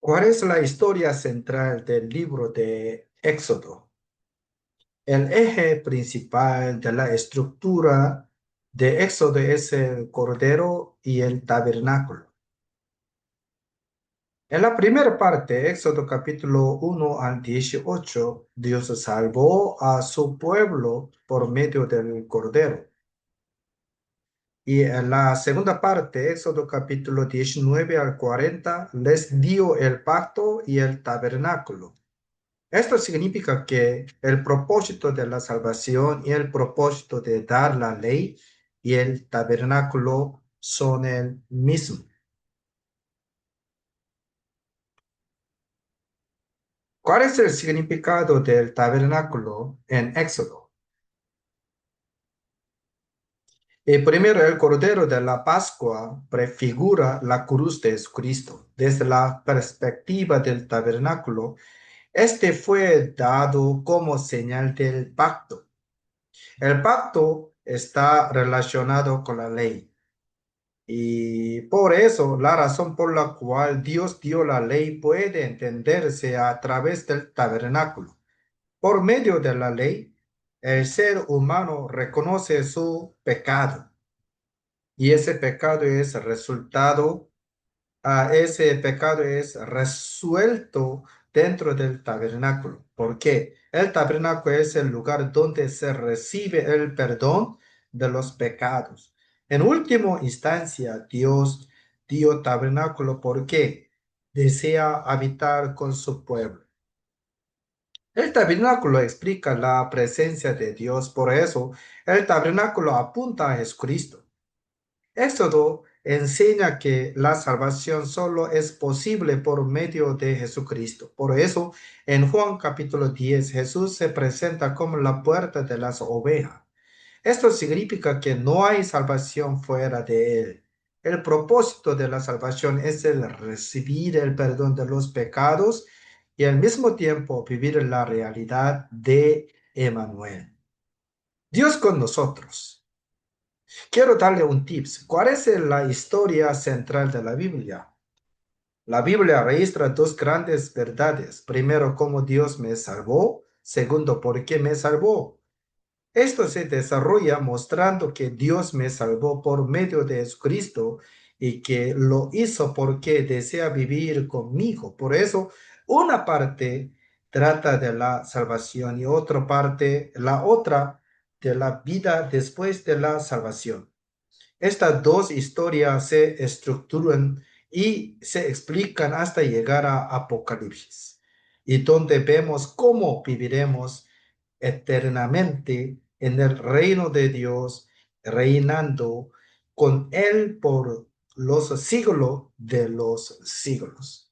¿Cuál es la historia central del libro de Éxodo? El eje principal de la estructura de Éxodo es el Cordero y el tabernáculo. En la primera parte, Éxodo capítulo 1 al 18, Dios salvó a su pueblo por medio del Cordero. Y en la segunda parte, Éxodo capítulo 19 al 40, les dio el pacto y el tabernáculo. Esto significa que el propósito de la salvación y el propósito de dar la ley y el tabernáculo son el mismo. ¿Cuál es el significado del tabernáculo en Éxodo? Primero, el Cordero de la Pascua prefigura la cruz de Jesucristo. Desde la perspectiva del tabernáculo, este fue dado como señal del pacto. El pacto está relacionado con la ley. Y por eso, la razón por la cual Dios dio la ley puede entenderse a través del tabernáculo. Por medio de la ley, el ser humano reconoce su pecado y ese pecado es resuelto dentro del tabernáculo. ¿Por qué? El tabernáculo es el lugar donde se recibe el perdón de los pecados. En última instancia, Dios dio tabernáculo porque desea habitar con su pueblo. El tabernáculo explica la presencia de Dios, por eso el tabernáculo apunta a Jesucristo. Éxodo enseña que la salvación solo es posible por medio de Jesucristo. Por eso, en Juan capítulo 10, Jesús se presenta como la puerta de las ovejas. Esto significa que no hay salvación fuera de Él. El propósito de la salvación es el recibir el perdón de los pecados y al mismo tiempo vivir la realidad de Emmanuel. Dios con nosotros. Quiero darle un tips. ¿Cuál es la historia central de la Biblia? La Biblia registra dos grandes verdades. Primero, cómo Dios me salvó. Segundo, por qué me salvó. Esto se desarrolla mostrando que Dios me salvó por medio de Jesucristo y que lo hizo porque desea vivir conmigo. Por eso, una parte trata de la salvación y la otra de la vida después de la salvación. Estas dos historias se estructuran y se explican hasta llegar a Apocalipsis, y donde vemos cómo viviremos eternamente en el reino de Dios, reinando con Él por los siglos de los siglos.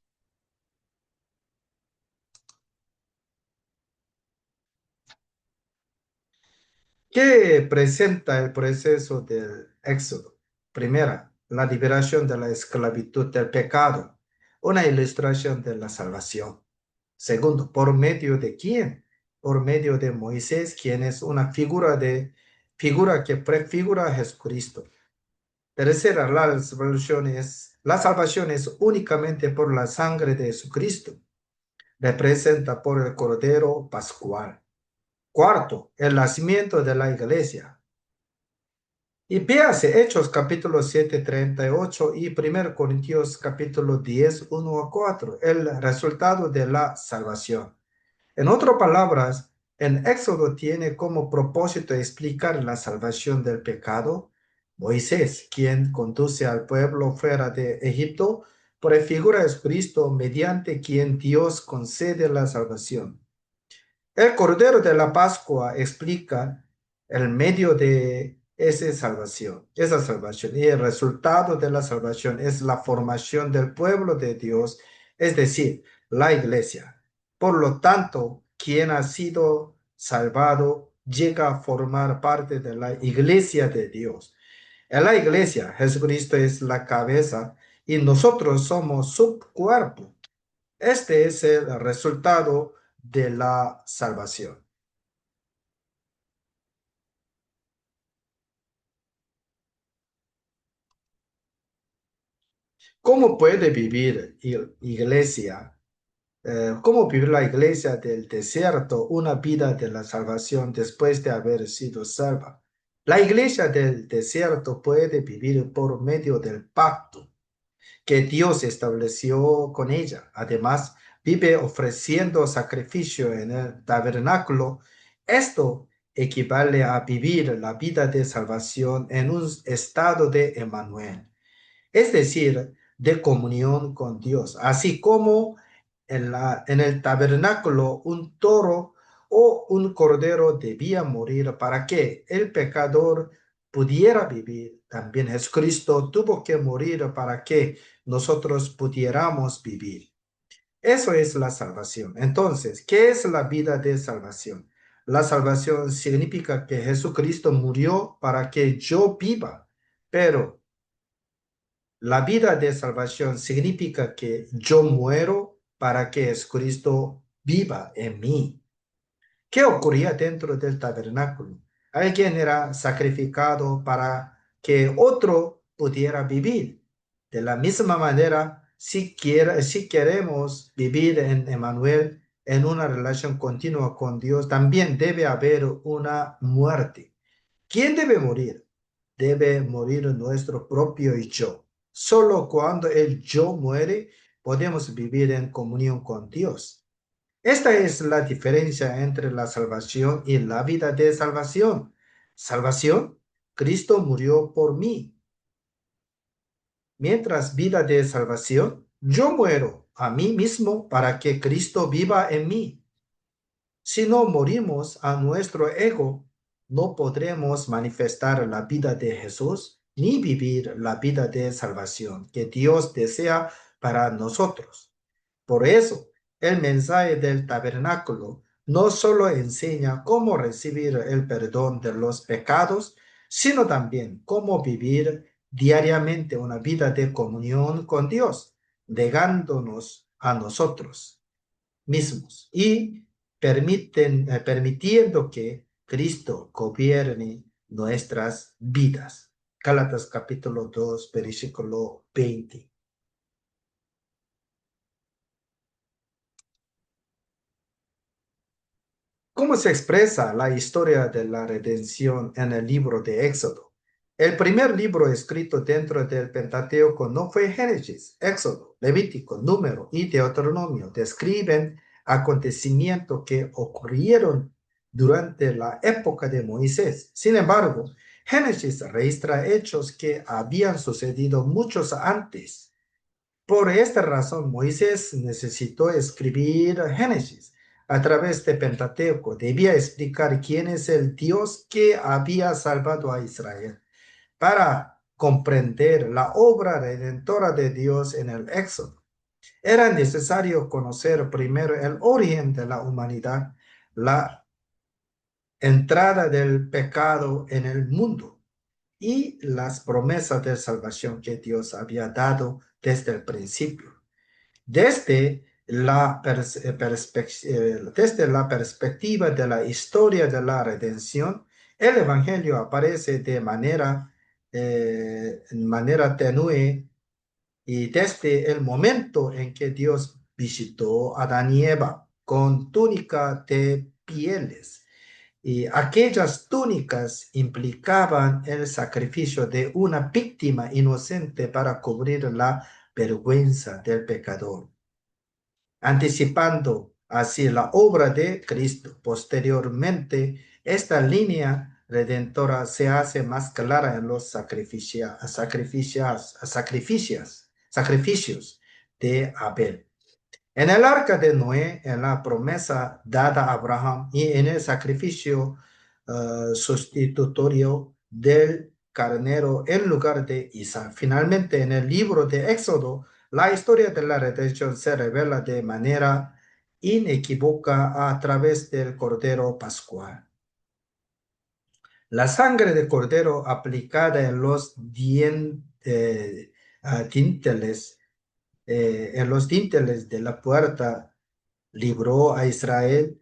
¿Qué presenta el proceso del Éxodo? Primera, la liberación de la esclavitud del pecado, una ilustración de la salvación. Segundo, ¿por medio de quién? Por medio de Moisés, quien es una figura que prefigura a Jesucristo. Tercera, la salvación es únicamente por la sangre de Jesucristo. Representa por el Cordero Pascual. Cuarto, el nacimiento de la iglesia. Y véase Hechos capítulo 7 38 y 1 Corintios capítulo 10 1 a 4, el resultado de la salvación. En otras palabras, en Éxodo tiene como propósito explicar la salvación del pecado. Moisés, quien conduce al pueblo fuera de Egipto, prefigura a Jesucristo mediante quien Dios concede la salvación. El Cordero de la Pascua explica el medio de esa salvación, y el resultado de la salvación es la formación del pueblo de Dios, es decir, la iglesia. Por lo tanto, quien ha sido salvado llega a formar parte de la iglesia de Dios. En la iglesia, Jesucristo es la cabeza y nosotros somos su cuerpo. Este es el resultado de la salvación. ¿Cómo puede vivir iglesia? ¿Cómo vivir la iglesia del desierto una vida de la salvación después de haber sido salva? La iglesia del desierto puede vivir por medio del pacto que Dios estableció con ella. Además, vive ofreciendo sacrificio en el tabernáculo. Esto equivale a vivir la vida de salvación en un estado de Emmanuel, es decir, de comunión con Dios, así como en el tabernáculo un toro o un cordero debía morir para que el pecador pudiera vivir. También Jesucristo tuvo que morir para que nosotros pudiéramos vivir. Eso es la salvación. Entonces, ¿qué es la vida de salvación? La salvación significa que Jesucristo murió para que yo viva, pero la vida de salvación significa que yo muero para que Jesucristo viva en mí. ¿Qué ocurría dentro del tabernáculo? Alguien era sacrificado para que otro pudiera vivir. De la misma manera, si queremos vivir en Emmanuel, en una relación continua con Dios, también debe haber una muerte. ¿Quién debe morir? Debe morir nuestro propio yo. Solo cuando el yo muere, podemos vivir en comunión con Dios. Esta es la diferencia entre la salvación y la vida de salvación. Salvación, Cristo murió por mí. Mientras vida de salvación, yo muero a mí mismo para que Cristo viva en mí. Si no morimos a nuestro ego, no podremos manifestar la vida de Jesús ni vivir la vida de salvación que Dios desea para nosotros. Por eso, el mensaje del tabernáculo no solo enseña cómo recibir el perdón de los pecados, sino también cómo vivir diariamente una vida de comunión con Dios, negándonos a nosotros mismos y permitiendo que Cristo gobierne nuestras vidas. Gálatas capítulo 2, versículo 20. ¿Cómo se expresa la historia de la redención en el libro de Éxodo? El primer libro escrito dentro del Pentateuco no fue Génesis. Éxodo, Levítico, Número y Deuteronomio describen acontecimientos que ocurrieron durante la época de Moisés. Sin embargo, Génesis registra hechos que habían sucedido muchos antes. Por esta razón, Moisés necesitó escribir Génesis. A través de Pentateuco debía explicar quién es el Dios que había salvado a Israel. Para comprender la obra redentora de Dios en el Éxodo, era necesario conocer primero el origen de la humanidad, la entrada del pecado en el mundo y las promesas de salvación que Dios había dado desde el principio. Desde la perspectiva de la historia de la redención, el Evangelio aparece en manera tenue y desde el momento en que Dios visitó a Adán y Eva con túnica de pieles. Y aquellas túnicas implicaban el sacrificio de una víctima inocente para cubrir la vergüenza del pecador, anticipando así la obra de Cristo. Posteriormente, esta línea redentora se hace más clara en los sacrificios de Abel. En el arca de Noé, en la promesa dada a Abraham y en el sacrificio sustitutorio del carnero en lugar de Isaac. Finalmente, en el libro de Éxodo, la historia de la redención se revela de manera inequívoca a través del Cordero Pascual. La sangre de cordero aplicada en los dinteles de la puerta libró a Israel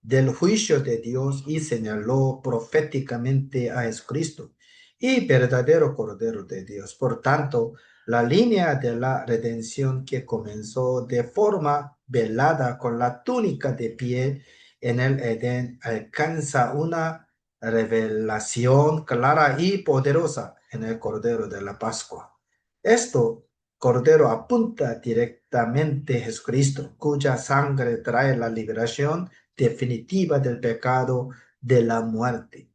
del juicio de Dios y señaló proféticamente a Jesucristo y verdadero Cordero de Dios. Por tanto, La línea de la redención que comenzó de forma velada con la túnica de piel en el Edén alcanza una revelación clara y poderosa en el Cordero de la Pascua. Esto, Cordero, apunta directamente a Jesucristo, cuya sangre trae la liberación definitiva del pecado de la muerte.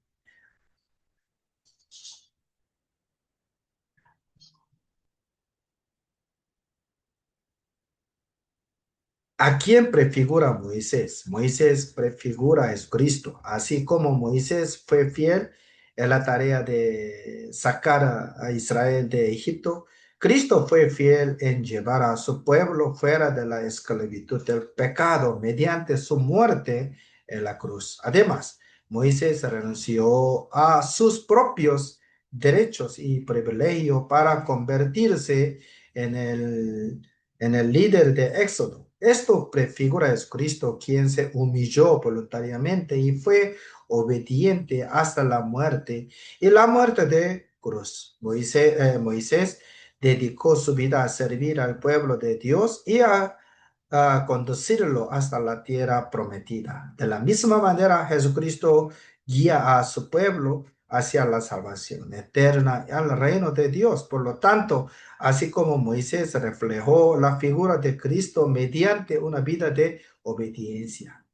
¿A quién prefigura Moisés? Moisés prefigura a Jesucristo. Así como Moisés fue fiel en la tarea de sacar a Israel de Egipto, Cristo fue fiel en llevar a su pueblo fuera de la esclavitud del pecado mediante su muerte en la cruz. Además, Moisés renunció a sus propios derechos y privilegios para convertirse en el líder de Éxodo. Esto prefigura a Jesucristo, quien se humilló voluntariamente y fue obediente hasta la muerte y la muerte de cruz. Moisés dedicó su vida a servir al pueblo de Dios y a conducirlo hasta la tierra prometida. De la misma manera, Jesucristo guía a su pueblo hacia la salvación eterna y al reino de Dios. Por lo tanto, así como Moisés reflejó la figura de Cristo mediante una vida de obediencia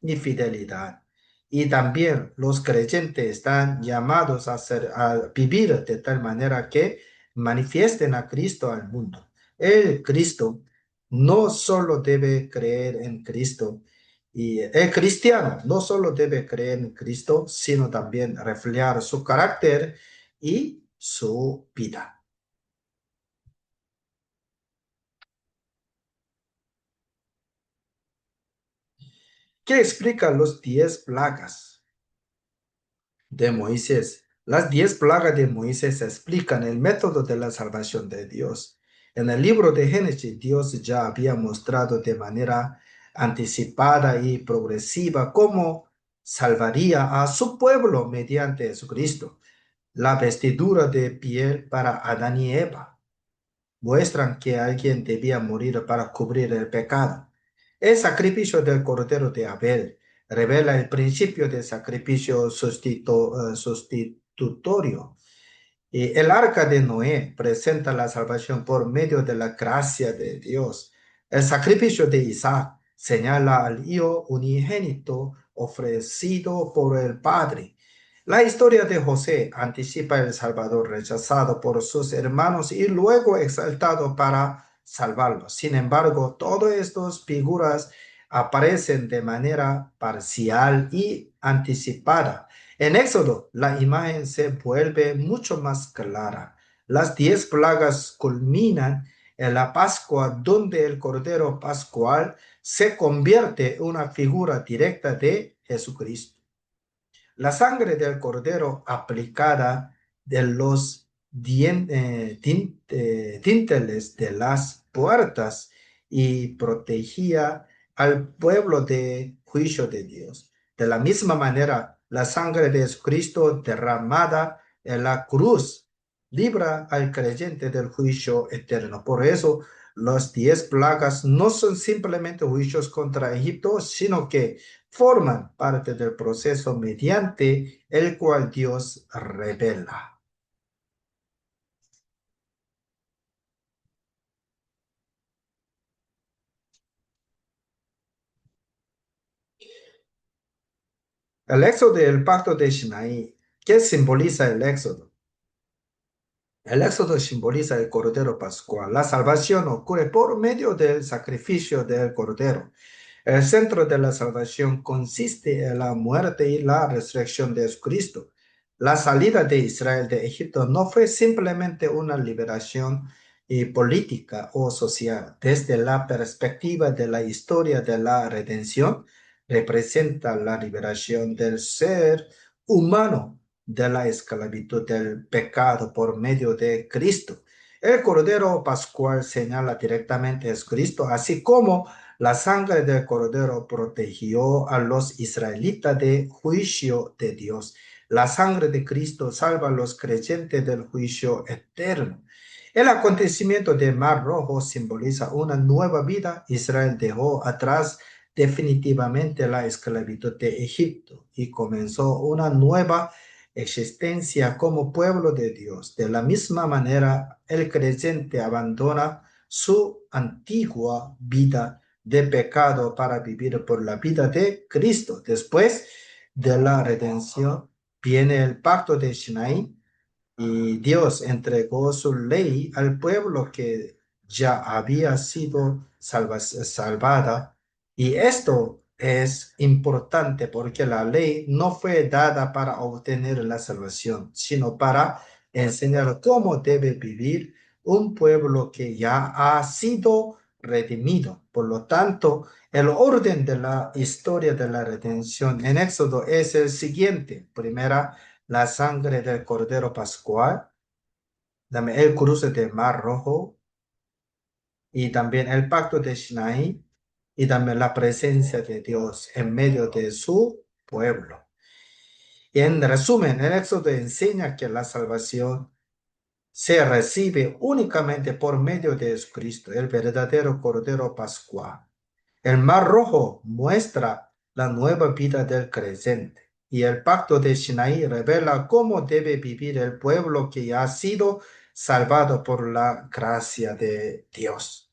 y fidelidad. Y también los creyentes están llamados a vivir de tal manera que manifiesten a Cristo al mundo. El Cristo no solo debe creer en Cristo, y el cristiano no solo debe creer en Cristo, sino también reflejar su carácter y su vida. ¿Qué explica los 10 plagas de Moisés? Las 10 plagas de Moisés explican el método de la salvación de Dios. En el libro de Génesis, Dios ya había mostrado de manera anticipada y progresiva cómo salvaría a su pueblo mediante Jesucristo. La vestidura de piel para Adán y Eva muestran que alguien debía morir para cubrir el pecado. El sacrificio del Cordero de Abel revela el principio de sacrificio sustitutorio. Y el arca de Noé presenta la salvación por medio de la gracia de Dios. El sacrificio de Isaac señala al hijo unigénito ofrecido por el Padre. La historia de José anticipa el Salvador rechazado por sus hermanos y luego exaltado para salvarlos. Sin embargo, todas estas figuras aparecen de manera parcial y anticipada. En Éxodo, la imagen se vuelve mucho más clara. Las 10 plagas culminan en la Pascua, donde el Cordero Pascual se convierte en una figura directa de Jesucristo. La sangre del cordero aplicada de los dinteles de las puertas y protegía al pueblo de juicio de Dios. De la misma manera, la sangre de Jesucristo derramada en la cruz libra al creyente del juicio eterno. Por eso, las 10 plagas no son simplemente juicios contra Egipto, sino que forman parte del proceso mediante el cual Dios revela. El éxodo del pacto de Sinaí. ¿Qué simboliza el éxodo? El éxodo simboliza el Cordero Pascual. La salvación ocurre por medio del sacrificio del Cordero. El centro de la salvación consiste en la muerte y la resurrección de Jesucristo. La salida de Israel de Egipto no fue simplemente una liberación política o social. Desde la perspectiva de la historia de la redención, representa la liberación del ser humano de la esclavitud del pecado por medio de Cristo. El Cordero Pascual señala directamente a Jesucristo, así como la sangre del cordero protegió a los israelitas de juicio de Dios. La sangre de Cristo salva a los creyentes del juicio eterno. El acontecimiento del Mar Rojo simboliza una nueva vida. Israel dejó atrás definitivamente la esclavitud de Egipto y comenzó una nueva existencia como pueblo de Dios. De la misma manera, el creyente abandona su antigua vida de pecado para vivir por la vida de Cristo. Después de la redención viene el pacto de Sinai y Dios entregó su ley al pueblo que ya había sido salvada. Y esto es importante porque la ley no fue dada para obtener la salvación, sino para enseñar cómo debe vivir un pueblo que ya ha sido redimido. Por lo tanto, el orden de la historia de la redención en Éxodo es el siguiente. Primera, la sangre del Cordero Pascual, también el cruce del Mar Rojo y también el pacto de Sinai y también la presencia de Dios en medio de su pueblo. Y en resumen, el Éxodo enseña que la salvación se recibe únicamente por medio de Jesucristo, el verdadero Cordero Pascual. El Mar Rojo muestra la nueva vida del creyente y el pacto de Sinaí revela cómo debe vivir el pueblo que ha sido salvado por la gracia de Dios.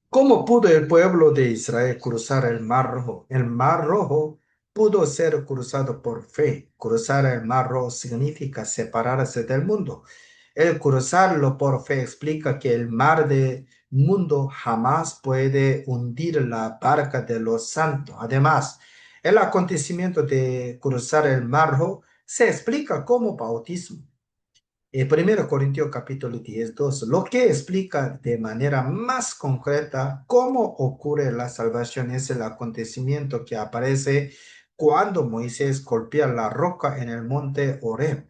¿Cómo pudo el pueblo de Israel cruzar el Mar Rojo? El Mar Rojo pudo ser cruzado por fe. Cruzar el Mar Rojo significa separarse del mundo. El cruzarlo por fe explica que el mar del mundo jamás puede hundir la barca de los santos. Además, el acontecimiento de cruzar el Mar Rojo se explica como bautismo. 1 Corintios capítulo 10, 2, lo que explica de manera más concreta cómo ocurre la salvación es el acontecimiento que aparece cuando Moisés golpea la roca en el monte Horeb.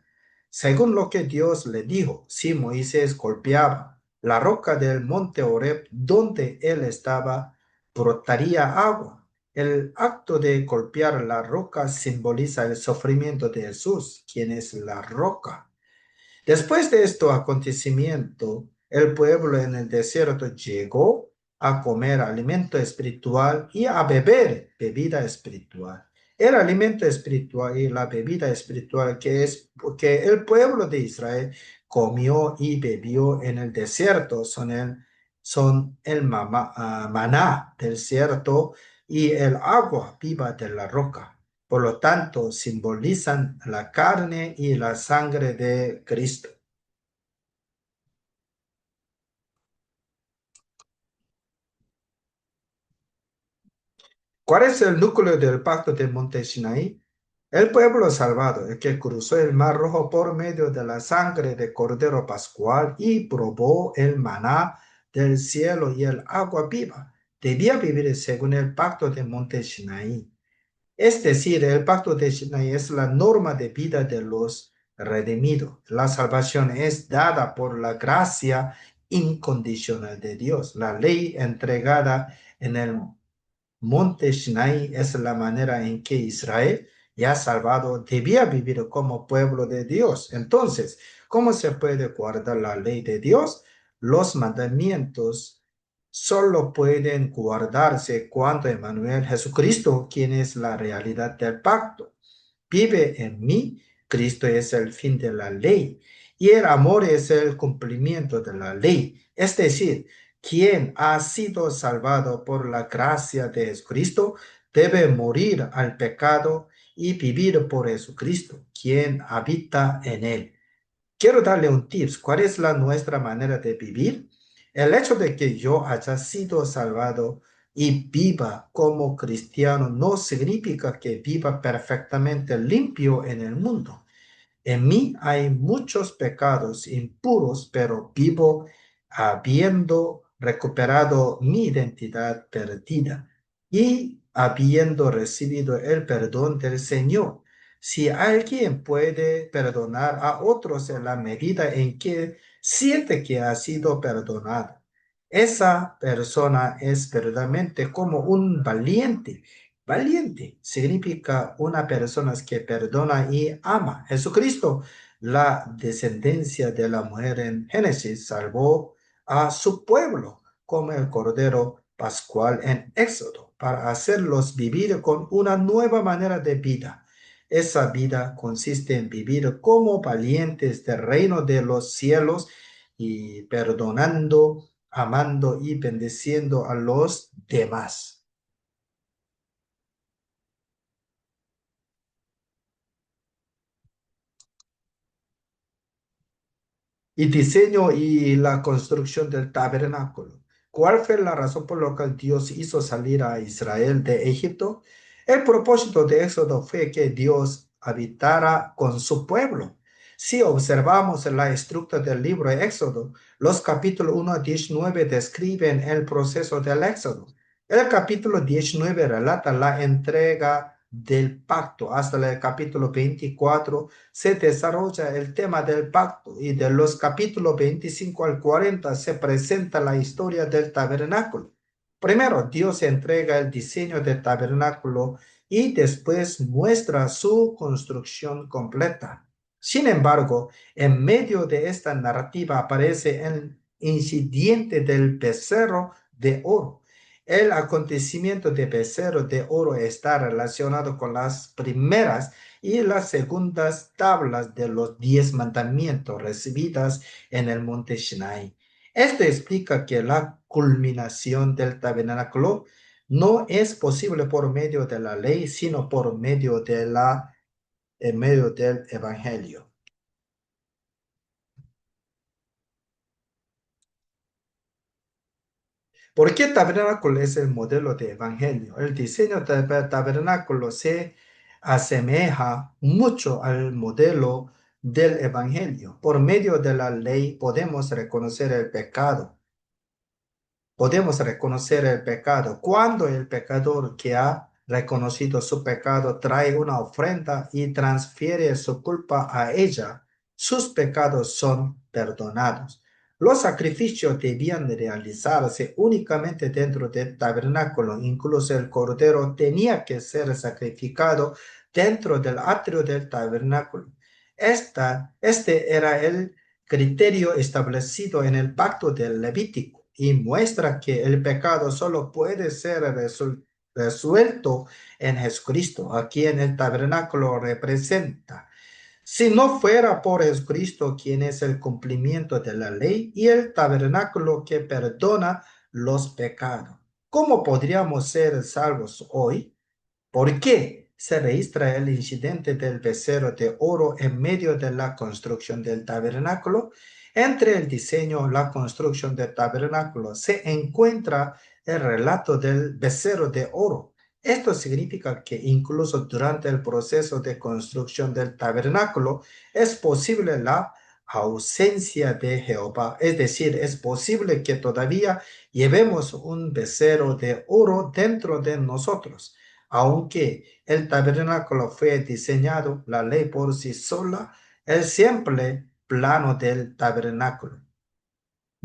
Según lo que Dios le dijo, si Moisés golpeaba la roca del monte Horeb donde él estaba, brotaría agua. El acto de golpear la roca simboliza el sufrimiento de Jesús, quien es la roca. Después de este acontecimiento, el pueblo en el desierto llegó a comer alimento espiritual y a beber bebida espiritual. El alimento espiritual y la bebida espiritual que es que el pueblo de Israel comió y bebió en el desierto son el maná del desierto y el agua viva de la roca. Por lo tanto, simbolizan la carne y la sangre de Cristo. ¿Cuál es el núcleo del pacto del monte Sinaí? El pueblo salvado, el que cruzó el mar rojo por medio de la sangre de Cordero Pascual y probó el maná del cielo y el agua viva, debía vivir según el pacto del monte Sinaí. Es decir, el pacto de Sinai es la norma de vida de los redimidos. La salvación es dada por la gracia incondicional de Dios. La ley entregada en el monte Sinai es la manera en que Israel, ya salvado, debía vivir como pueblo de Dios. Entonces, ¿cómo se puede guardar la ley de Dios? Los mandamientos solo pueden guardarse cuando Emmanuel Jesucristo, quien es la realidad del pacto, vive en mí. Cristo es el fin de la ley y el amor es el cumplimiento de la ley. Es decir, quien ha sido salvado por la gracia de Jesucristo debe morir al pecado y vivir por Jesucristo, quien habita en él. Quiero darle un tips. ¿Cuál es la nuestra manera de vivir? El hecho de que yo haya sido salvado y viva como cristiano no significa que viva perfectamente limpio en el mundo. En mí hay muchos pecados impuros, pero vivo habiendo recuperado mi identidad perdida y habiendo recibido el perdón del Señor. Si alguien puede perdonar a otros en la medida en que siente que ha sido perdonado, esa persona es verdaderamente como un valiente. Valiente significa una persona que perdona y ama. Jesucristo, la descendencia de la mujer en Génesis, salvó a su pueblo como el Cordero Pascual en Éxodo para hacerlos vivir con una nueva manera de vida. Esa vida consiste en vivir como valientes del reino de los cielos y perdonando, amando y bendiciendo a los demás. Y diseño y la construcción del tabernáculo. ¿Cuál fue la razón por la cual Dios hizo salir a Israel de Egipto? El propósito de Éxodo fue que Dios habitara con su pueblo. Si observamos la estructura del libro de Éxodo, los capítulos 1 a 19 describen el proceso del Éxodo. El capítulo 19 relata la entrega del pacto. Hasta el capítulo 24 se desarrolla el tema del pacto y de los capítulos 25 al 40 se presenta la historia del tabernáculo. Primero, Dios entrega el diseño del tabernáculo y después muestra su construcción completa. Sin embargo, en medio de esta narrativa aparece el incidente del becerro de oro. El acontecimiento de becerro de oro está relacionado con las primeras y las segundas tablas de los 10 mandamientos recibidas en el monte Sinai. Esto explica que la culminación del tabernáculo no es posible por medio de la ley, sino por medio en medio del evangelio. ¿Por qué tabernáculo es el modelo de evangelio? El diseño del tabernáculo se asemeja mucho al modelo del evangelio. Por medio de la ley podemos reconocer el pecado. Podemos reconocer el pecado. Cuando el pecador que ha reconocido su pecado trae una ofrenda y transfiere su culpa a ella, sus pecados son perdonados. Los sacrificios debían realizarse únicamente dentro del tabernáculo. Incluso el cordero tenía que ser sacrificado dentro del atrio del tabernáculo. Este era el criterio establecido en el pacto del Levítico y muestra que el pecado solo puede ser resuelto en Jesucristo, a quien el tabernáculo representa. Si no fuera por Jesucristo, quien es el cumplimiento de la ley y el tabernáculo que perdona los pecados, ¿cómo podríamos ser salvos hoy? ¿Por qué se registra el incidente del becerro de oro en medio de la construcción del tabernáculo? Entre el diseño y la construcción del tabernáculo se encuentra el relato del becerro de oro. Esto significa que incluso durante el proceso de construcción del tabernáculo es posible la ausencia de Jehová. Es decir, es posible que todavía llevemos un becerro de oro dentro de nosotros. Aunque el tabernáculo fue diseñado, la ley por sí sola, el simple plano del tabernáculo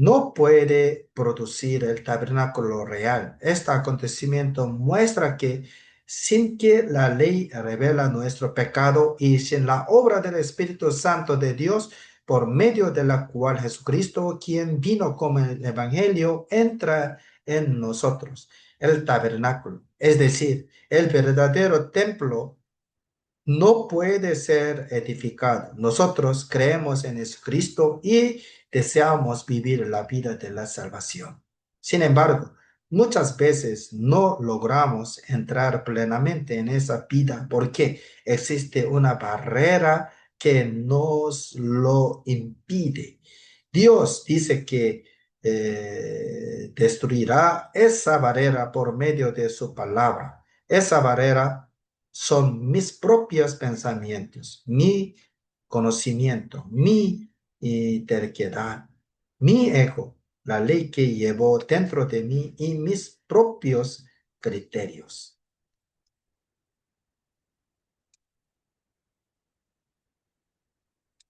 no puede producir el tabernáculo real. Este acontecimiento muestra que sin que la ley revela nuestro pecado y sin la obra del Espíritu Santo de Dios, por medio de la cual Jesucristo, quien vino como el Evangelio, entra en nosotros, el tabernáculo, es decir, el verdadero templo no puede ser edificado. Nosotros creemos en Jesucristo y deseamos vivir la vida de la salvación. Sin embargo, muchas veces no logramos entrar plenamente en esa vida porque existe una barrera que nos lo impide. Dios dice que destruirá esa barrera por medio de su palabra. Esa barrera son mis propios pensamientos, mi conocimiento, mi terquedad, mi ego, la ley que llevo dentro de mí y mis propios criterios.